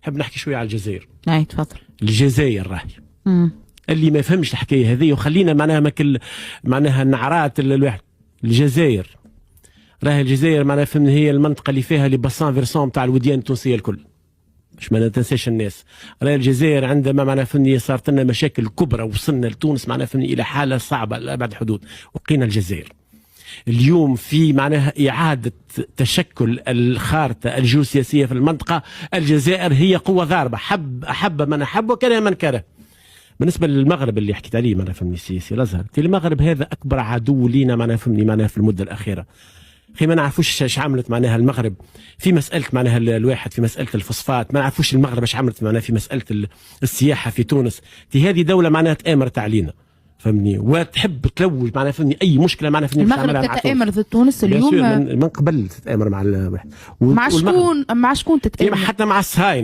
نحب نحكي شويه على الجزائر. اي تفضل. الجزائر راهي اللي ما يفهمش الحكايه هذه، وخلينا معناها معناها النعرات الواحد. الجزائر راهي الجزائر معناها فهمني هي المنطقه اللي فيها لي باسان فيرسون تاع الوديان التونسيه الكل. مش ما تنساش الناس. راهي الجزائر عندما معناها فهمني صارت لنا مشاكل كبرى، وصلنا لتونس معناها فهمني الى حاله صعبه لابعد الحدود، وبقينا الجزائر. اليوم في معناها إعادة تشكل الخارطة الجيوسياسية في المنطقة. الجزائر هي قوة ضاربة، أحب من أحب وكره من كره. بالنسبة للمغرب اللي حكيت عليه معناها فهمني السياسي الأزهر، المغرب هذا أكبر عدو لينا معناها فهمني معناها في المدة الأخيرة. خي ما نعرفوش ايش عملت معناها المغرب في مسألة معناها الواحد، في مسألة الفوسفات، ما نعرفوش المغرب ايش عملت معناها في مسألة السياحة في تونس. هذه دولة معناها تآمرت علينا فهمني، وتحب تلوج معناها فهمني اي مشكله معناها فهمني. المغرب تتآمر ضد تونس اليوم من قبل تتآمر مع الواحد. مع شكون تتآمر؟ حتى مع الصهاينه.